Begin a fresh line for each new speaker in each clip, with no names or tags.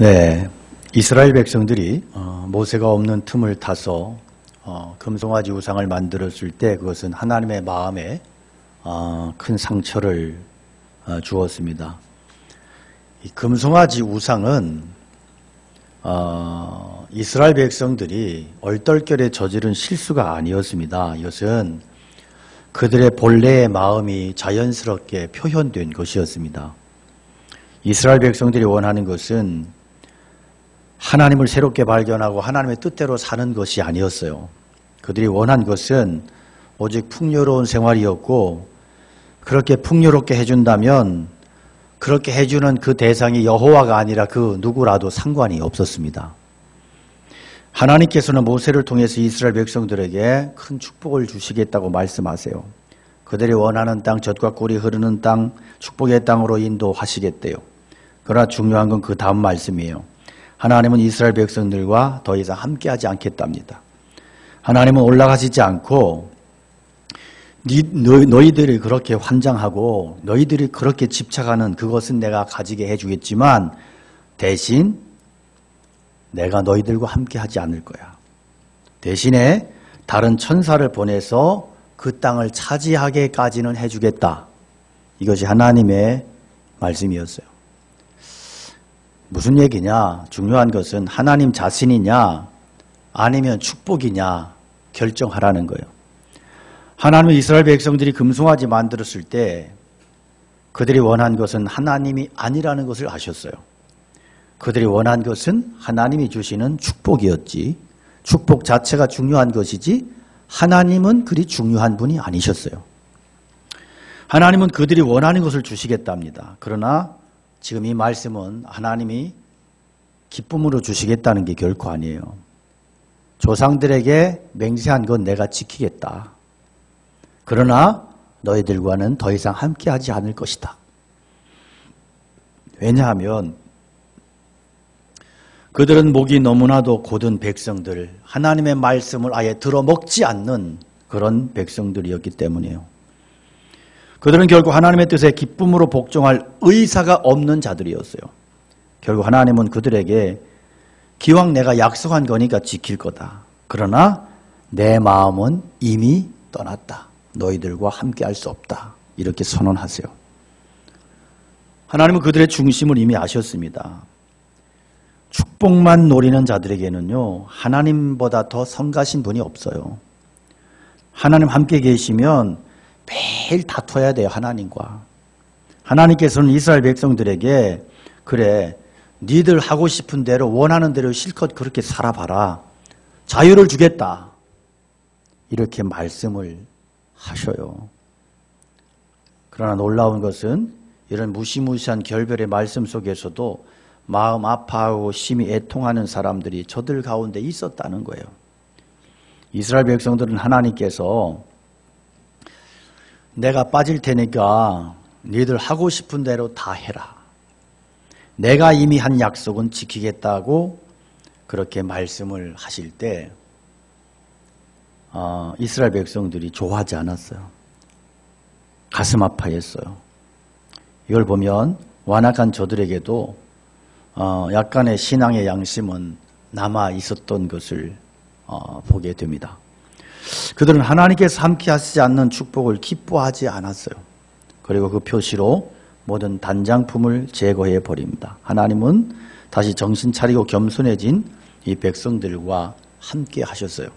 네, 이스라엘 백성들이 모세가 없는 틈을 타서 금송아지 우상을 만들었을 때 그것은 하나님의 마음에 큰 상처를 주었습니다. 이 금송아지 우상은 이스라엘 백성들이 얼떨결에 저지른 실수가 아니었습니다. 이것은 그들의 본래의 마음이 자연스럽게 표현된 것이었습니다. 이스라엘 백성들이 원하는 것은 하나님을 새롭게 발견하고 하나님의 뜻대로 사는 것이 아니었어요. 그들이 원한 것은 오직 풍요로운 생활이었고, 그렇게 풍요롭게 해준다면 그렇게 해주는 그 대상이 여호와가 아니라 그 누구라도 상관이 없었습니다. 하나님께서는 모세를 통해서 이스라엘 백성들에게 큰 축복을 주시겠다고 말씀하세요. 그들이 원하는 땅, 젖과 꿀이 흐르는 땅, 축복의 땅으로 인도하시겠대요. 그러나 중요한 건 그 다음 말씀이에요. 하나님은 이스라엘 백성들과 더 이상 함께하지 않겠답니다. 하나님은 올라가시지 않고 너희들이 그렇게 환장하고 너희들이 그렇게 집착하는 그것은 내가 가지게 해주겠지만 대신 내가 너희들과 함께하지 않을 거야. 대신에 다른 천사를 보내서 그 땅을 차지하게까지는 해주겠다. 이것이 하나님의 말씀이었어요. 무슨 얘기냐? 중요한 것은 하나님 자신이냐 아니면 축복이냐 결정하라는 거예요. 하나님은 이스라엘 백성들이 금송아지 만들었을 때 그들이 원한 것은 하나님이 아니라는 것을 아셨어요. 그들이 원한 것은 하나님이 주시는 축복이었지, 축복 자체가 중요한 것이지 하나님은 그리 중요한 분이 아니셨어요. 하나님은 그들이 원하는 것을 주시겠답니다. 그러나 지금 이 말씀은 하나님이 기쁨으로 주시겠다는 게 결코 아니에요. 조상들에게 맹세한 건 내가 지키겠다. 그러나 너희들과는 더 이상 함께하지 않을 것이다. 왜냐하면 그들은 목이 너무나도 곧은 백성들, 하나님의 말씀을 아예 들어먹지 않는 그런 백성들이었기 때문이에요. 그들은 결국 하나님의 뜻에 기쁨으로 복종할 의사가 없는 자들이었어요. 결국 하나님은 그들에게 기왕 내가 약속한 거니까 지킬 거다. 그러나 내 마음은 이미 떠났다. 너희들과 함께할 수 없다. 이렇게 선언하세요. 하나님은 그들의 중심을 이미 아셨습니다. 축복만 노리는 자들에게는요, 하나님보다 더 성가신 분이 없어요. 하나님 함께 계시면 매일 다퉈야 돼요, 하나님과. 하나님께서는 이스라엘 백성들에게 그래, 니들 하고 싶은 대로 원하는 대로 실컷 그렇게 살아봐라. 자유를 주겠다. 이렇게 말씀을 하셔요. 그러나 놀라운 것은 이런 무시무시한 결별의 말씀 속에서도 마음 아파하고 심히 애통하는 사람들이 저들 가운데 있었다는 거예요. 이스라엘 백성들은 하나님께서 내가 빠질 테니까 너희들 하고 싶은 대로 다 해라. 내가 이미 한 약속은 지키겠다고 그렇게 말씀을 하실 때 이스라엘 백성들이 좋아하지 않았어요. 가슴 아파했어요. 이걸 보면 완악한 저들에게도 약간의 신앙의 양심은 남아 있었던 것을 보게 됩니다. 그들은 하나님께서 함께 하시지 않는 축복을 기뻐하지 않았어요. 그리고 그 표시로 모든 단장품을 제거해 버립니다. 하나님은 다시 정신 차리고 겸손해진 이 백성들과 함께 하셨어요.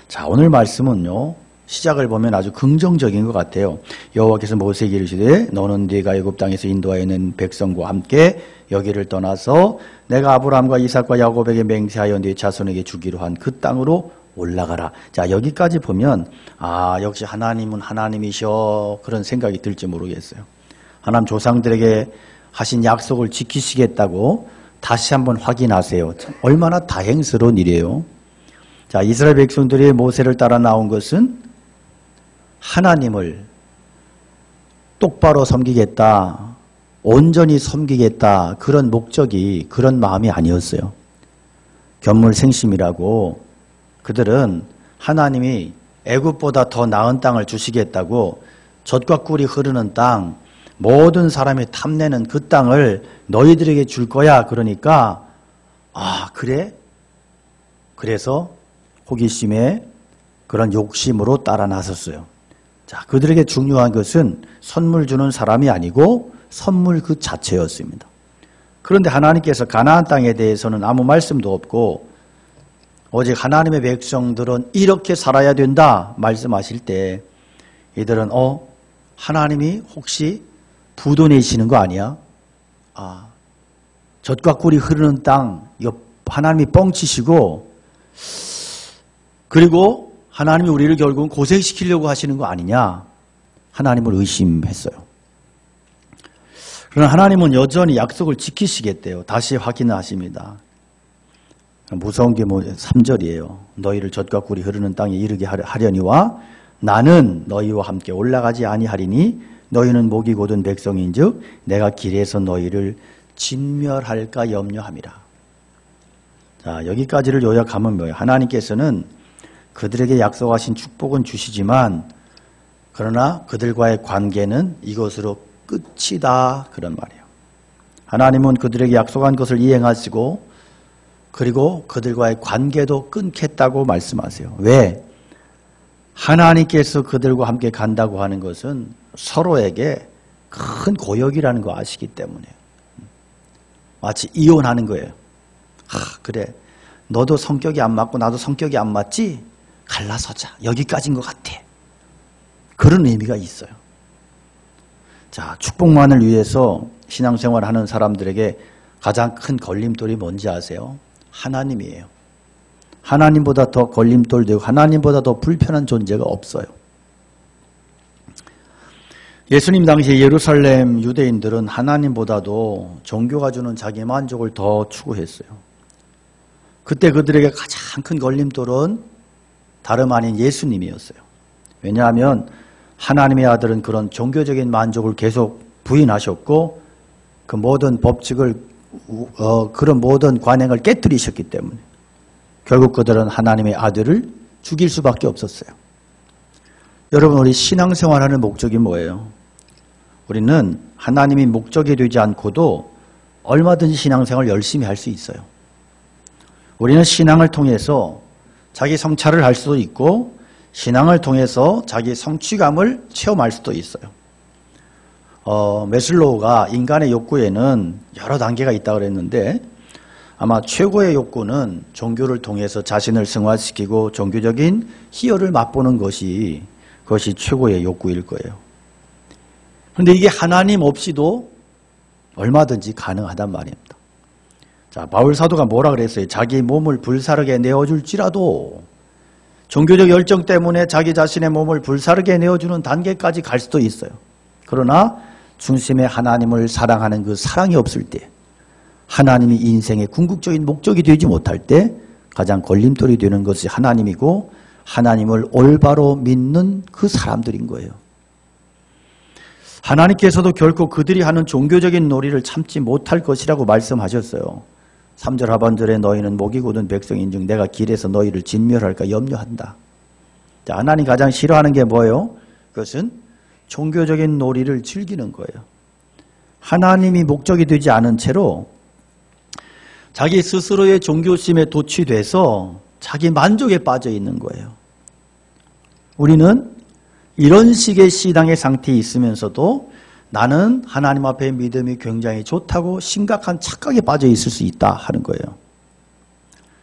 자, 오늘 말씀은요, 시작을 보면 아주 긍정적인 것 같아요. 여호와께서 모세에게 이르시되 너는 네가 애굽 땅에서 인도하여 있는 백성과 함께 여기를 떠나서 내가 아브라함과 이삭과 야곱에게 맹세하여 네 자손에게 주기로 한 그 땅으로 올라가라. 자, 여기까지 보면 역시 하나님은 하나님이셔, 그런 생각이 들지 모르겠어요. 하나님 조상들에게 하신 약속을 지키시겠다고 다시 한번 확인하세요. 참 얼마나 다행스러운 일이에요. 자, 이스라엘 백성들이 모세를 따라 나온 것은 하나님을 똑바로 섬기겠다, 온전히 섬기겠다, 그런 목적이, 그런 마음이 아니었어요. 견물생심이라고 그들은 하나님이 애굽보다 더 나은 땅을 주시겠다고 젖과 꿀이 흐르는 땅, 모든 사람이 탐내는 그 땅을 너희들에게 줄 거야. 그러니까 그래? 그래서 호기심에 그런 욕심으로 따라 나섰어요. 자, 그들에게 중요한 것은 선물 주는 사람이 아니고 선물 그 자체였습니다. 그런데 하나님께서 가나안 땅에 대해서는 아무 말씀도 없고 오직 하나님의 백성들은 이렇게 살아야 된다 말씀하실 때 이들은 하나님이 혹시 부도 내시는 거 아니야? 젖과 꿀이 흐르는 땅 이거 하나님이 뻥치시고 그리고 하나님이 우리를 결국은 고생시키려고 하시는 거 아니냐? 하나님을 의심했어요. 그러나 하나님은 여전히 약속을 지키시겠대요. 다시 확인하십니다. 무서운 게 3절이에요. 너희를 젖과 꿀이 흐르는 땅에 이르게 하려니와 나는 너희와 함께 올라가지 아니하리니 너희는 목이 곧은 백성인즉 내가 길에서 너희를 진멸할까 염려함이라. 자, 여기까지를 요약하면 뭐예요? 하나님께서는 그들에게 약속하신 축복은 주시지만 그러나 그들과의 관계는 이것으로 끝이다 그런 말이에요. 하나님은 그들에게 약속한 것을 이행하시고 그리고 그들과의 관계도 끊겠다고 말씀하세요. 왜? 하나님께서 그들과 함께 간다고 하는 것은 서로에게 큰 고역이라는 거 아시기 때문에 마치 이혼하는 거예요. 그래 너도 성격이 안 맞고 나도 성격이 안 맞지? 갈라서자. 여기까지인 것 같아. 그런 의미가 있어요. 자, 축복만을 위해서 신앙생활하는 사람들에게 가장 큰 걸림돌이 뭔지 아세요? 하나님이에요. 하나님보다 더 걸림돌되고 하나님보다 더 불편한 존재가 없어요. 예수님 당시에 예루살렘 유대인들은 하나님보다도 종교가 주는 자기 만족을 더 추구했어요. 그때 그들에게 가장 큰 걸림돌은 다름 아닌 예수님이었어요. 왜냐하면 하나님의 아들은 그런 종교적인 만족을 계속 부인하셨고 그 모든 법칙을 그런 모든 관행을 깨뜨리셨기 때문에 결국 그들은 하나님의 아들을 죽일 수밖에 없었어요. 여러분 우리 신앙생활하는 목적이 뭐예요? 우리는 하나님이 목적이 되지 않고도 얼마든지 신앙생활 열심히 할 수 있어요. 우리는 신앙을 통해서 자기 성찰을 할 수도 있고 신앙을 통해서 자기 성취감을 체험할 수도 있어요. 메슬로우가 인간의 욕구에는 여러 단계가 있다고 그랬는데 아마 최고의 욕구는 종교를 통해서 자신을 승화시키고 종교적인 희열을 맛보는 것이 최고의 욕구일 거예요. 그런데 이게 하나님 없이도 얼마든지 가능하단 말입니다. 자, 바울 사도가 뭐라 그랬어요? 자기 몸을 불사르게 내어줄지라도 종교적 열정 때문에 자기 자신의 몸을 불사르게 내어주는 단계까지 갈 수도 있어요. 그러나 중심에 하나님을 사랑하는 그 사랑이 없을 때 하나님이 인생의 궁극적인 목적이 되지 못할 때 가장 걸림돌이 되는 것이 하나님이고 하나님을 올바로 믿는 그 사람들인 거예요. 하나님께서도 결코 그들이 하는 종교적인 놀이를 참지 못할 것이라고 말씀하셨어요. 3절 하반절에 너희는 목이 곧은 백성인즉 내가 길에서 너희를 진멸할까 염려한다. 자, 하나님 가장 싫어하는 게 뭐예요? 그것은 종교적인 놀이를 즐기는 거예요. 하나님이 목적이 되지 않은 채로 자기 스스로의 종교심에 도취돼서 자기 만족에 빠져 있는 거예요. 우리는 이런 식의 신앙의 상태에 있으면서도 나는 하나님 앞에 믿음이 굉장히 좋다고 심각한 착각에 빠져 있을 수 있다 하는 거예요.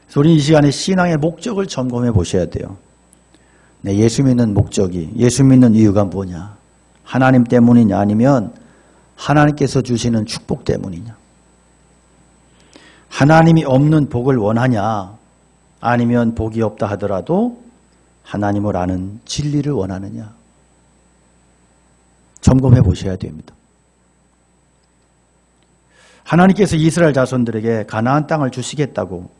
그래서 우리 이 시간에 신앙의 목적을 점검해 보셔야 돼요. 네, 예수 믿는 목적이, 예수 믿는 이유가 뭐냐? 하나님 때문이냐 아니면 하나님께서 주시는 축복 때문이냐? 하나님이 없는 복을 원하냐 아니면 복이 없다 하더라도 하나님을 아는 진리를 원하느냐? 점검해 보셔야 됩니다. 하나님께서 이스라엘 자손들에게 가나안 땅을 주시겠다고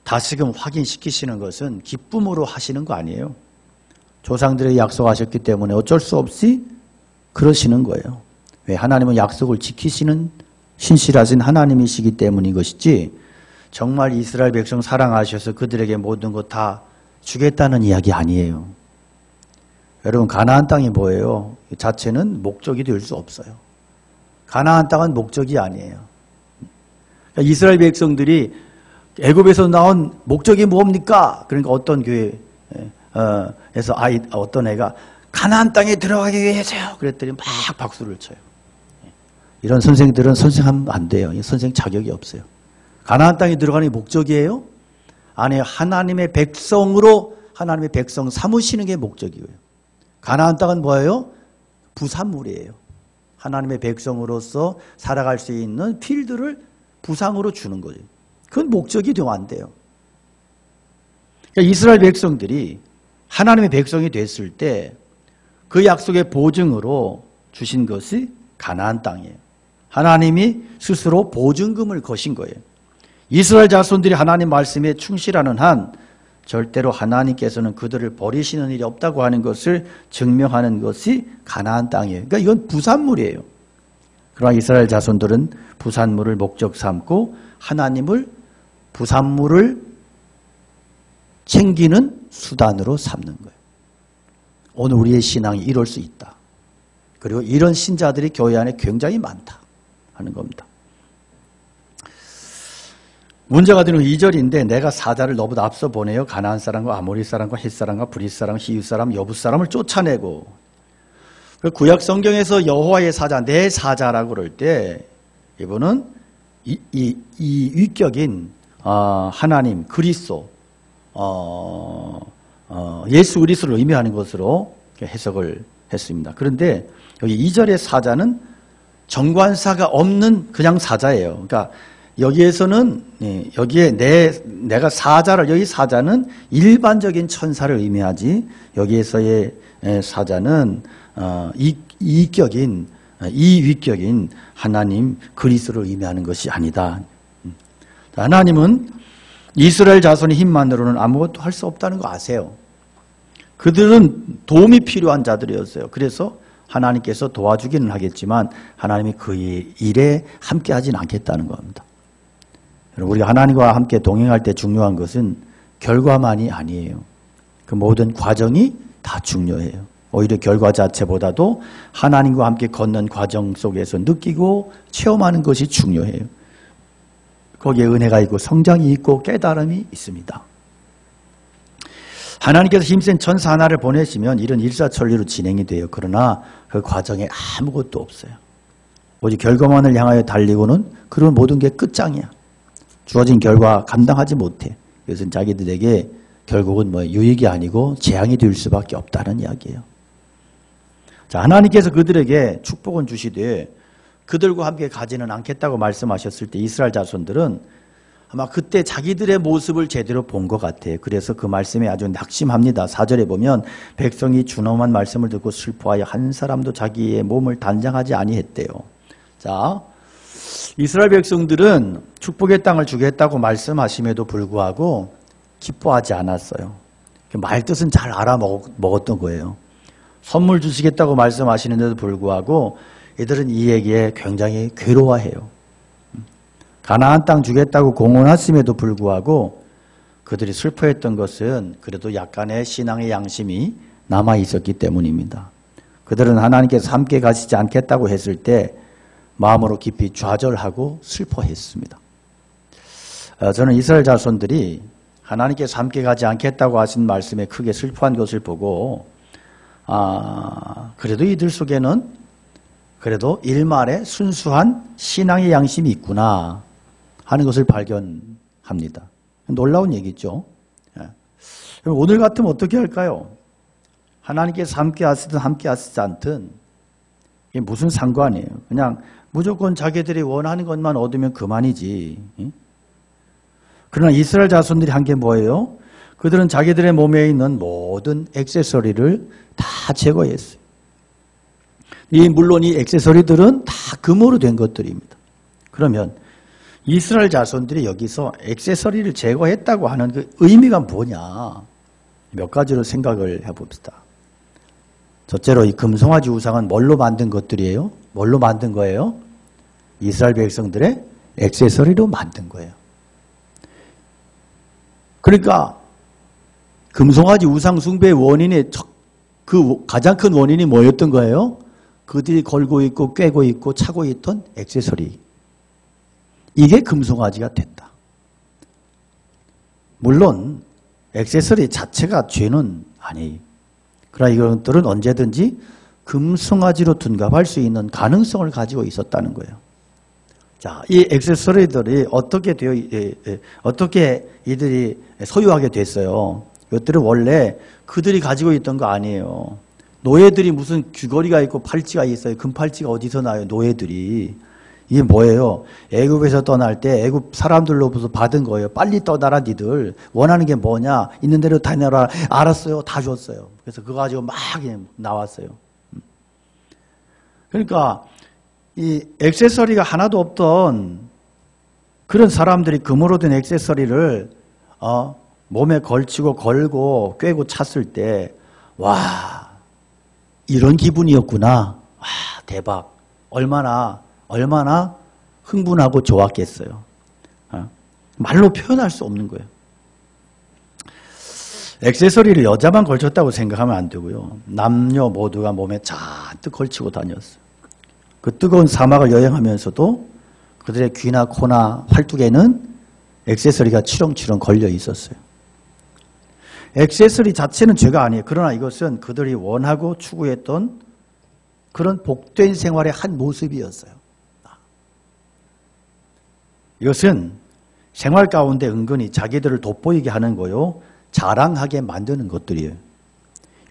다시금 확인시키시는 것은 기쁨으로 하시는 거 아니에요. 조상들에게 약속하셨기 때문에 어쩔 수 없이 그러시는 거예요. 왜? 하나님은 약속을 지키시는 신실하신 하나님이시기 때문인 것이지 정말 이스라엘 백성 사랑하셔서 그들에게 모든 것 다 주겠다는 이야기 아니에요. 여러분 가나안 땅이 뭐예요? 자체는 목적이 될 수 없어요. 가나안 땅은 목적이 아니에요. 그러니까 이스라엘 백성들이 애굽에서 나온 목적이 뭡니까? 그러니까 어떤 교회에서 어떤 애가 가나안 땅에 들어가기 위해서요. 그랬더니 막 박수를 쳐요. 이런 선생들은 선생하면 안 돼요. 선생 자격이 없어요. 가나안 땅에 들어가는 게 목적이에요? 아니에요. 하나님의 백성으로 하나님의 백성 삼으시는 게 목적이에요. 가나안 땅은 뭐예요? 부산물이에요. 하나님의 백성으로서 살아갈 수 있는 필드를 부상으로 주는 거죠. 그건 목적이 되면 안 돼요. 그러니까 이스라엘 백성들이 하나님의 백성이 됐을 때 그 약속의 보증으로 주신 것이 가나안 땅이에요. 하나님이 스스로 보증금을 거신 거예요. 이스라엘 자손들이 하나님 말씀에 충실하는 한 절대로 하나님께서는 그들을 버리시는 일이 없다고 하는 것을 증명하는 것이 가나안 땅이에요. 그러니까 이건 부산물이에요. 그러나 이스라엘 자손들은 부산물을 목적 삼고 하나님을 부산물을 챙기는 수단으로 삼는 거예요. 오늘 우리의 신앙이 이럴 수 있다. 그리고 이런 신자들이 교회 안에 굉장히 많다 하는 겁니다. 문제가 되는 2절인데 내가 사자를 너보다 앞서 보내어 가나안 사람과 아모리 사람과 헷 사람과 브릿 사람, 히윗 사람, 여붓 사람을 쫓아내고 구약 성경에서 여호와의 사자, 내 사자라고 그럴 때 이분은 이 위격인 하나님 그리스도 예수 그리스도를 의미하는 것으로 해석을 했습니다. 그런데 여기 2절의 사자는 정관사가 없는 그냥 사자예요. 그러니까 여기에서는 여기에 내가 사자를 여기 사자는 일반적인 천사를 의미하지 여기에서의 사자는 이위격인 하나님 그리스도를 의미하는 것이 아니다. 하나님은 이스라엘 자손의 힘만으로는 아무것도 할 수 없다는 거 아세요? 그들은 도움이 필요한 자들이었어요. 그래서 하나님께서 도와주기는 하겠지만 하나님이 그 일에 함께 하진 않겠다는 겁니다. 우리가 하나님과 함께 동행할 때 중요한 것은 결과만이 아니에요. 그 모든 과정이 다 중요해요. 오히려 결과 자체보다도 하나님과 함께 걷는 과정 속에서 느끼고 체험하는 것이 중요해요. 거기에 은혜가 있고 성장이 있고 깨달음이 있습니다. 하나님께서 힘센 천사 하나를 보내시면 일은 일사천리로 진행이 돼요. 그러나 그 과정에 아무것도 없어요. 오직 결과만을 향하여 달리고는 그런 모든 게 끝장이야. 주어진 결과 감당하지 못해. 이것은 자기들에게 결국은 유익이 아니고 재앙이 될 수밖에 없다는 이야기예요. 자, 하나님께서 그들에게 축복은 주시되 그들과 함께 가지는 않겠다고 말씀하셨을 때 이스라엘 자손들은 아마 그때 자기들의 모습을 제대로 본 것 같아요. 그래서 그 말씀에 아주 낙심합니다. 4절에 보면 백성이 준엄한 말씀을 듣고 슬퍼하여 한 사람도 자기의 몸을 단장하지 아니했대요. 자, 이스라엘 백성들은 축복의 땅을 주겠다고 말씀하심에도 불구하고 기뻐하지 않았어요. 말뜻은 잘 알아먹었던 거예요. 선물 주시겠다고 말씀하시는데도 불구하고 이들은 이 얘기에 굉장히 괴로워해요. 가나안 땅 주겠다고 공언하심에도 불구하고 그들이 슬퍼했던 것은 그래도 약간의 신앙의 양심이 남아 있었기 때문입니다. 그들은 하나님께서 함께 가시지 않겠다고 했을 때 마음으로 깊이 좌절하고 슬퍼했습니다. 저는 이스라엘 자손들이 하나님께서 함께 가지 않겠다고 하신 말씀에 크게 슬퍼한 것을 보고 그래도 이들 속에는 그래도 일말의 순수한 신앙의 양심이 있구나 하는 것을 발견합니다. 놀라운 얘기죠. 오늘 같으면 어떻게 할까요? 하나님께서 함께 하시든 함께 하시지 않든 이게 무슨 상관이에요. 그냥 무조건 자기들이 원하는 것만 얻으면 그만이지. 그러나 이스라엘 자손들이 한 게 뭐예요? 그들은 자기들의 몸에 있는 모든 액세서리를 다 제거했어요. 물론 이 액세서리들은 다 금으로 된 것들입니다. 그러면 이스라엘 자손들이 여기서 액세서리를 제거했다고 하는 그 의미가 뭐냐? 몇 가지로 생각을 해봅시다. 첫째로 이 금송아지 우상은 뭘로 만든 것들이에요? 뭘로 만든 거예요? 이스라엘 백성들의 액세서리로 만든 거예요. 그러니까 금송아지 우상 숭배의 원인의 그 가장 큰 원인이 뭐였던 거예요? 그들이 걸고 있고 꿰고 있고 차고 있던 액세서리. 이게 금송아지가 됐다. 물론 액세서리 자체가 죄는 아니. 그러나 이것들은 언제든지 금송아지로 둔갑할 수 있는 가능성을 가지고 있었다는 거예요. 자, 이 액세서리들이 어떻게 이들이 소유하게 됐어요? 이것들은 원래 그들이 가지고 있던 거 아니에요. 노예들이 무슨 귀걸이가 있고 팔찌가 있어요. 금팔찌가 어디서 나요? 노예들이. 이게 뭐예요? 애굽에서 떠날 때 애굽 사람들로부터 받은 거예요. 빨리 떠나라 니들. 원하는 게 뭐냐? 있는 대로 다녀라. 알았어요. 다 줬어요. 그래서 그거 가지고 막 나왔어요. 그러니까 이 액세서리가 하나도 없던 그런 사람들이 금으로 된 액세서리를 몸에 걸치고 걸고 꿰고 찼을 때 와, 이런 기분이었구나. 와, 대박. 얼마나 흥분하고 좋았겠어요. 말로 표현할 수 없는 거예요. 액세서리를 여자만 걸쳤다고 생각하면 안 되고요. 남녀 모두가 몸에 잔뜩 걸치고 다녔어요. 그 뜨거운 사막을 여행하면서도 그들의 귀나 코나 팔뚝에는 액세서리가 치렁치렁 걸려 있었어요. 액세서리 자체는 죄가 아니에요. 그러나 이것은 그들이 원하고 추구했던 그런 복된 생활의 한 모습이었어요. 이것은 생활 가운데 은근히 자기들을 돋보이게 하는 거요. 자랑하게 만드는 것들이에요.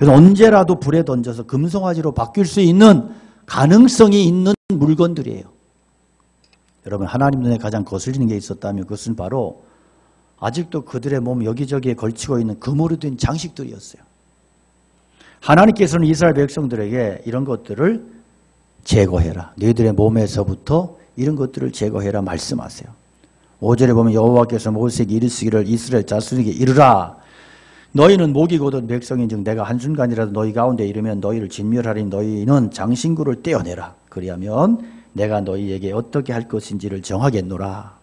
이건 언제라도 불에 던져서 금송아지로 바뀔 수 있는 가능성이 있는 물건들이에요. 여러분, 하나님 눈에 가장 거슬리는 게 있었다면 그것은 바로 아직도 그들의 몸 여기저기에 걸치고 있는 금으로 된 장식들이었어요. 하나님께서는 이스라엘 백성들에게 이런 것들을 제거해라. 너희들의 몸에서부터 이런 것들을 제거해라 말씀하세요. 5절에 보면 여호와께서 모세에게 이르시기를 이스라엘 자손에게 이르라. 너희는 목이 곧은 백성인즉 내가 한순간이라도 너희 가운데 이르면 너희를 진멸하리니 너희는 장신구를 떼어내라. 그리하면 내가 너희에게 어떻게 할 것인지를 정하겠노라.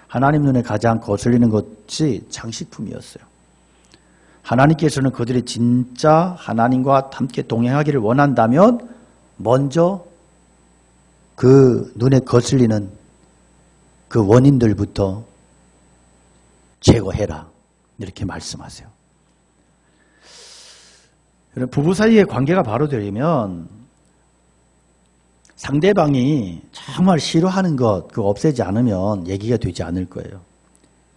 하나님 눈에 가장 거슬리는 것이 장식품이었어요. 하나님께서는 그들이 진짜 하나님과 함께 동행하기를 원한다면 먼저 그 눈에 거슬리는 그 원인들부터 제거해라. 이렇게 말씀하세요. 부부 사이의 관계가 바로 되려면 상대방이 정말 싫어하는 것, 그거 없애지 않으면 얘기가 되지 않을 거예요.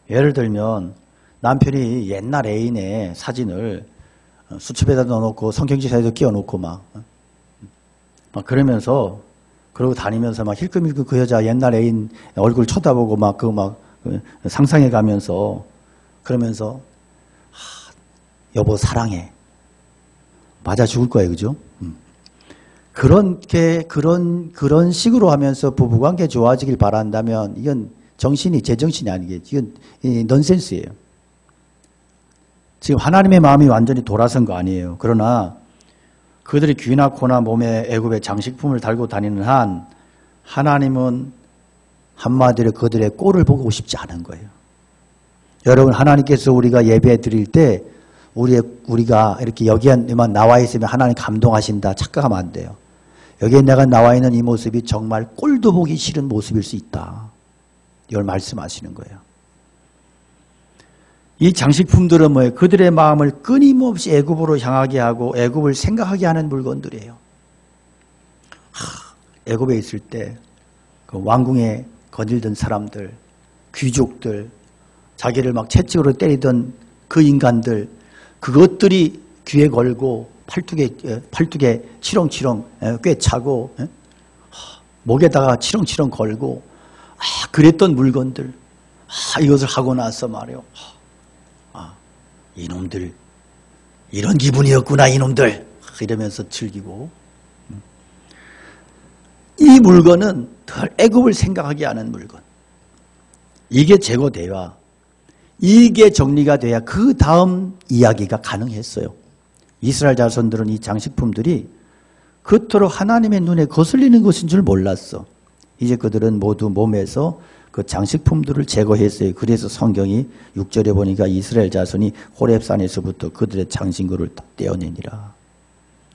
예를 들면 남편이 옛날 애인의 사진을 수첩에다 넣어놓고 성경지사에도 끼워놓고 막 그러면서 그러고 다니면서 막 힐끔힐끔 그 여자 옛날 애인 얼굴 쳐다보고 막 상상해 가면서 그러면서 여보 사랑해. 맞아 죽을 거예요. 그죠? 그런 식으로 하면서 부부관계 좋아지길 바란다면 이건 제정신이 아니겠지. 이건 넌센스예요. 지금 하나님의 마음이 완전히 돌아선 거 아니에요. 그러나 그들이 귀나 코나 몸에 애굽의 장식품을 달고 다니는 한 하나님은 한마디로 그들의 꼴을 보고 싶지 않은 거예요. 여러분, 하나님께서 우리가 예배 드릴 때 우리가 이렇게 여기에만 나와 있으면 하나님 감동하신다 착각하면 안 돼요. 여기에 내가 나와 있는 이 모습이 정말 꼴도 보기 싫은 모습일 수 있다. 이걸 말씀하시는 거예요. 이 장식품들은 뭐예요? 그들의 마음을 끊임없이 애굽으로 향하게 하고 애굽을 생각하게 하는 물건들이에요. 애굽에 있을 때 그 왕궁에 거닐던 사람들, 귀족들, 자기를 막 채찍으로 때리던 그 인간들, 그것들이 귀에 걸고 팔뚝에 치렁치렁 꿰차고 목에다가 치렁치렁 걸고 그랬던 물건들, 이것을 하고 나서 말이에요. 이놈들 이런 기분이었구나 이놈들 이러면서 즐기고 이 물건은 덜 애굽을 생각하게 하는 물건. 이게 제거돼야 이게 정리가 돼야 그 다음 이야기가 가능했어요. 이스라엘 자손들은 이 장식품들이 그토록 하나님의 눈에 거슬리는 것인 줄 몰랐어. 이제 그들은 모두 몸에서 그 장식품들을 제거했어요. 그래서 성경이 6절에 보니까 이스라엘 자손이 호렙산에서부터 그들의 장신구를 떼어내니라.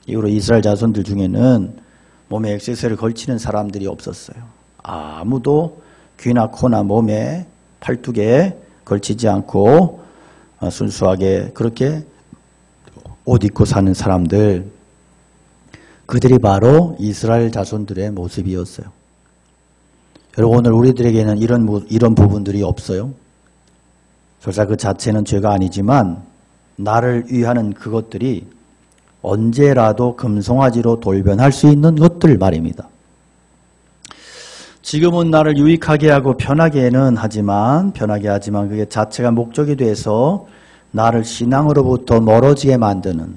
이후로 이스라엘 자손들 중에는 몸에 액세서리를 걸치는 사람들이 없었어요. 아무도 귀나 코나 몸에 팔뚝에 걸치지 않고 순수하게 그렇게 옷 입고 사는 사람들, 그들이 바로 이스라엘 자손들의 모습이었어요. 여러분, 오늘 우리들에게는 이런 부분들이 없어요. 설사 그 자체는 죄가 아니지만 나를 위하는 그것들이 언제라도 금송아지로 돌변할 수 있는 것들 말입니다. 지금은 나를 유익하게 하고 편하게 하지만 그게 자체가 목적이 돼서 나를 신앙으로부터 멀어지게 만드는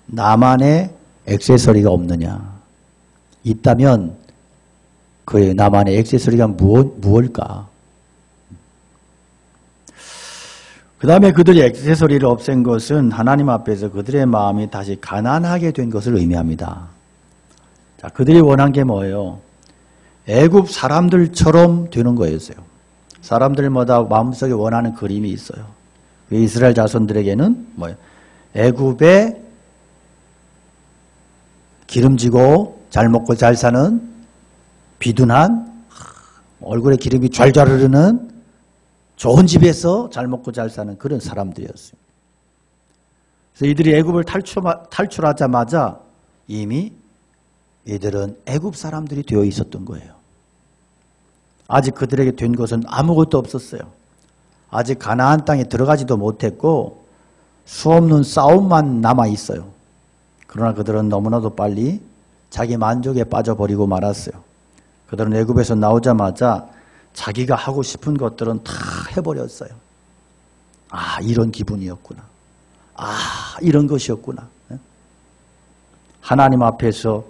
나만의 액세서리가 없느냐? 있다면 그 나만의 액세서리가 무엇일까? 그 다음에 그들이 액세서리를 없앤 것은 하나님 앞에서 그들의 마음이 다시 가난하게 된 것을 의미합니다. 자, 그들이 원한 게 뭐예요? 애굽 사람들처럼 되는 거였어요. 사람들마다 마음속에 원하는 그림이 있어요. 이스라엘 자손들에게는 뭐예요? 애굽에 기름지고 잘 먹고 잘 사는 비둔한 얼굴에 기름이 좔좔 흐르는 좋은 집에서 잘 먹고 잘 사는 그런 사람들이었어요. 그래서 이들이 애굽을 탈출하자마자 이미 이들은 애굽 사람들이 되어 있었던 거예요. 아직 그들에게 된 것은 아무것도 없었어요. 아직 가나안 땅에 들어가지도 못했고 수없는 싸움만 남아 있어요. 그러나 그들은 너무나도 빨리 자기 만족에 빠져버리고 말았어요. 그들은 애굽에서 나오자마자 자기가 하고 싶은 것들은 다 해버렸어요. 이런 기분이었구나. 이런 것이었구나. 하나님 앞에서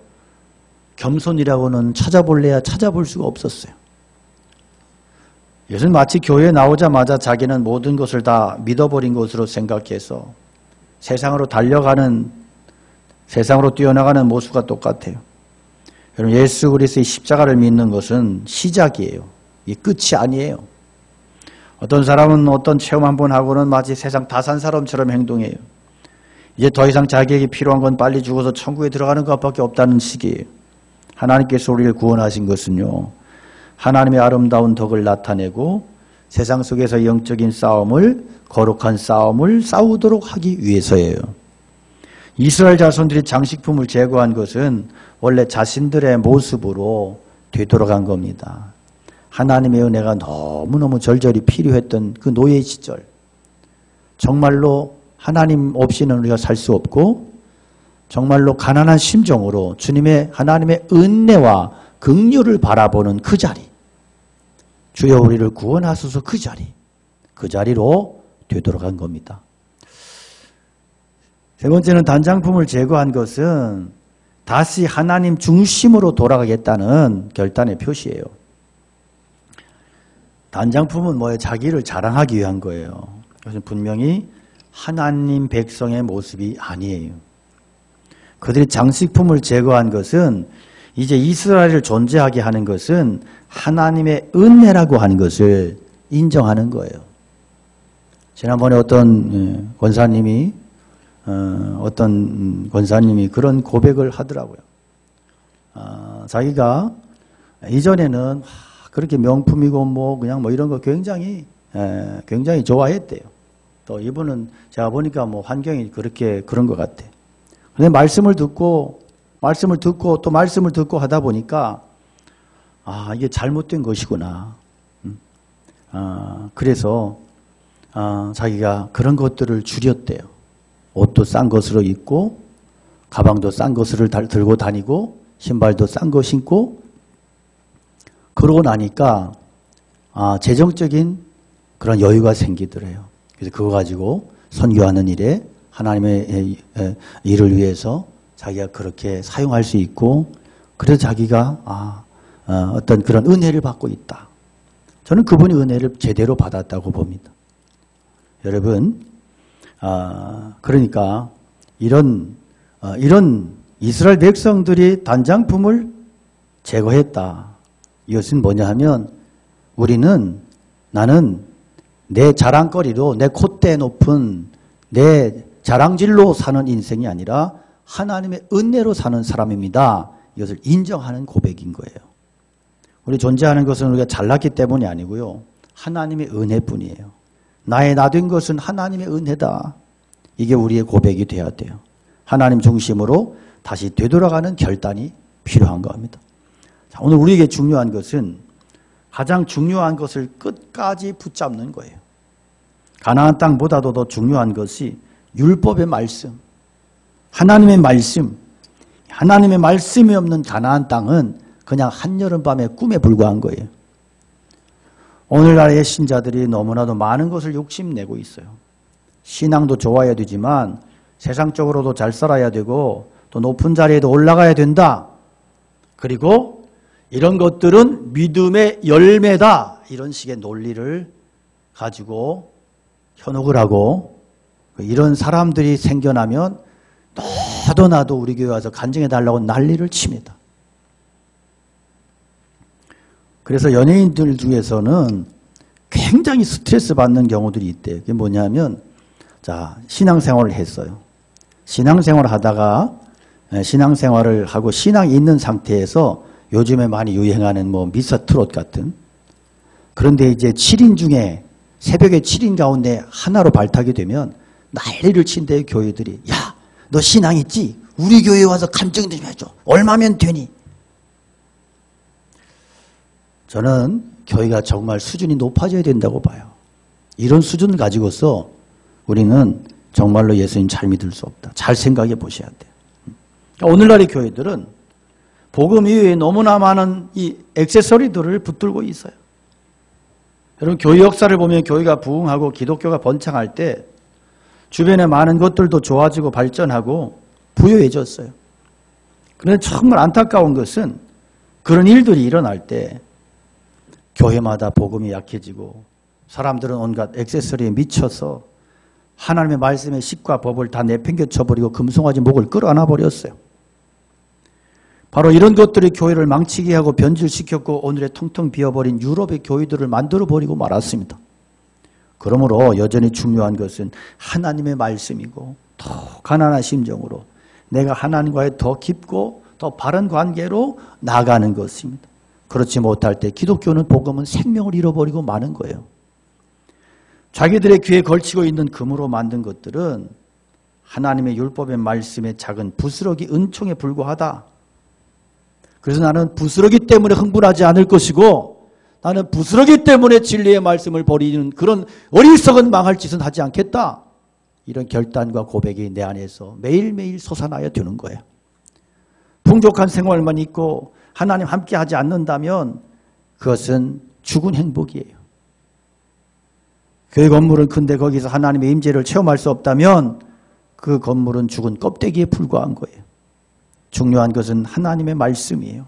겸손이라고는 찾아볼래야 찾아볼 수가 없었어요. 이것은 마치 교회에 나오자마자 자기는 모든 것을 다 믿어버린 것으로 생각해서 세상으로 뛰어나가는 모습과 똑같아요. 여러분, 예수 그리스도의 십자가를 믿는 것은 시작이에요. 이 끝이 아니에요. 어떤 사람은 어떤 체험 한번 하고는 마치 세상 다 산 사람처럼 행동해요. 이제 더 이상 자기에게 필요한 건 빨리 죽어서 천국에 들어가는 것밖에 없다는 식이에요. 하나님께서 우리를 구원하신 것은요, 하나님의 아름다운 덕을 나타내고 세상 속에서 영적인 싸움을, 거룩한 싸움을 싸우도록 하기 위해서예요. 이스라엘 자손들이 장식품을 제거한 것은 원래 자신들의 모습으로 되돌아간 겁니다. 하나님의 은혜가 너무너무 절절히 필요했던 그 노예 시절, 정말로 하나님 없이는 우리가 살 수 없고 정말로 가난한 심정으로 하나님의 은혜와 긍휼을 바라보는 그 자리, 주여 우리를 구원하소서, 그 자리로 되돌아간 겁니다. 세 번째는 단장품을 제거한 것은 다시 하나님 중심으로 돌아가겠다는 결단의 표시예요. 단장품은 뭐예요? 자기를 자랑하기 위한 거예요. 그것은 분명히 하나님 백성의 모습이 아니에요. 그들이 장식품을 제거한 것은 이제 이스라엘을 존재하게 하는 것은 하나님의 은혜라고 하는 것을 인정하는 거예요. 지난번에 어떤 권사님이 그런 고백을 하더라고요. 자기가 이전에는 그렇게 명품이고 그냥 이런 거 굉장히 좋아했대요. 또 이분은 제가 보니까 환경이 그런 것 같아. 근데 말씀을 듣고 또 말씀을 듣고 하다 보니까 이게 잘못된 것이구나. 그래서 자기가 그런 것들을 줄였대요. 옷도 싼 것으로 입고 가방도 싼 것을 들고 다니고 신발도 싼 거 신고, 그러고 나니까 재정적인 그런 여유가 생기더래요. 그래서 그거 가지고 선교하는 일에 하나님의 일을 위해서 자기가 그렇게 사용할 수 있고, 그래서 자기가 어떤 그런 은혜를 받고 있다. 저는 그분이 은혜를 제대로 받았다고 봅니다. 여러분, 그러니까 이런 이스라엘 백성들이 단장품을 제거했다. 이것은 뭐냐 하면, 나는 내 자랑거리로, 내 콧대 높은 내 자랑질로 사는 인생이 아니라 하나님의 은혜로 사는 사람입니다. 이것을 인정하는 고백인 거예요. 우리 존재하는 것은 우리가 잘났기 때문이 아니고요. 하나님의 은혜뿐이에요. 나의 나된 것은 하나님의 은혜다. 이게 우리의 고백이 돼야 돼요. 하나님 중심으로 다시 되돌아가는 결단이 필요한 겁니다. 자, 오늘 우리에게 중요한 것은 가장 중요한 것을 끝까지 붙잡는 거예요. 가나안 땅보다도 더 중요한 것이 율법의 말씀, 하나님의 말씀. 하나님의 말씀이 없는 가나안 땅은 그냥 한여름밤의 꿈에 불과한 거예요. 오늘날의 신자들이 너무나도 많은 것을 욕심내고 있어요. 신앙도 좋아야 되지만 세상적으로도 잘 살아야 되고 또 높은 자리에도 올라가야 된다. 그리고 이런 것들은 믿음의 열매다. 이런 식의 논리를 가지고 현혹을 하고 이런 사람들이 생겨나면 너도 나도 우리 교회 와서 간증해달라고 난리를 칩니다. 그래서 연예인들 중에서는 굉장히 스트레스 받는 경우들이 있대요. 그게 뭐냐면, 자, 신앙생활을 했어요. 신앙생활을 하다가, 신앙생활을 하고 신앙이 있는 상태에서 요즘에 많이 유행하는 뭐 미스터 트롯 같은. 그런데 이제 7인 중에 새벽에 7인 가운데 하나로 발탁이 되면 난리를 친대요, 교회들이. 야, 너 신앙 있지? 우리 교회에 와서 간증 좀 해줘. 얼마면 되니? 저는 교회가 정말 수준이 높아져야 된다고 봐요. 이런 수준을 가지고서 우리는 정말로 예수님 잘 믿을 수 없다. 잘 생각해 보셔야 돼요. 오늘날의 교회들은 복음 이외에 너무나 많은 이 액세서리들을 붙들고 있어요. 여러분, 교회 역사를 보면 교회가 부흥하고 기독교가 번창할 때 주변에 많은 것들도 좋아지고 발전하고 부유해졌어요. 그런데 정말 안타까운 것은 그런 일들이 일어날 때 교회마다 복음이 약해지고 사람들은 온갖 액세서리에 미쳐서 하나님의 말씀의 식과 법을 다 내팽개쳐버리고 금송아지 목을 끌어안아 버렸어요. 바로 이런 것들이 교회를 망치게 하고 변질시켰고 오늘의 텅텅 비어버린 유럽의 교회들을 만들어버리고 말았습니다. 그러므로 여전히 중요한 것은 하나님의 말씀이고 더 가난한 심정으로 내가 하나님과의 더 깊고 더 바른 관계로 나아가는 것입니다. 그렇지 못할 때 기독교는 복음은 생명을 잃어버리고 마는 거예요. 자기들의 귀에 걸치고 있는 금으로 만든 것들은 하나님의 율법의 말씀의 작은 부스러기 은총에 불과하다. 그래서 나는 부스러기 때문에 흥분하지 않을 것이고 나는 부스러기 때문에 진리의 말씀을 버리는 그런 어리석은 망할 짓은 하지 않겠다. 이런 결단과 고백이 내 안에서 매일매일 솟아나야 되는 거예요. 풍족한 생활만 있고 하나님 함께 하지 않는다면 그것은 죽은 행복이에요. 교회 건물은 큰데 거기서 하나님의 임재를 체험할 수 없다면 그 건물은 죽은 껍데기에 불과한 거예요. 중요한 것은 하나님의 말씀이에요.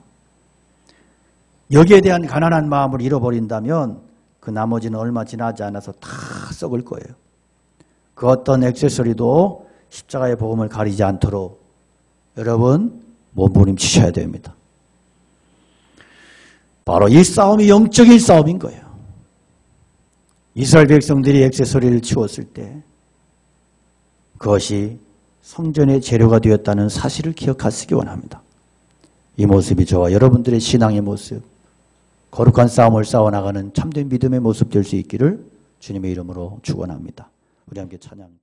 여기에 대한 가난한 마음을 잃어버린다면 그 나머지는 얼마 지나지 않아서 다 썩을 거예요. 그 어떤 액세서리도 십자가의 복음을 가리지 않도록 여러분 몸부림치셔야 됩니다. 바로 이 싸움이 영적인 싸움인 거예요. 이스라엘 백성들이 액세서리를 치웠을 때 그것이 성전의 재료가 되었다는 사실을 기억하시기 원합니다. 이 모습이 저와 여러분들의 신앙의 모습, 거룩한 싸움을 싸워나가는 참된 믿음의 모습 될 수 있기를 주님의 이름으로 축원합니다. 우리 함께 찬양합니다.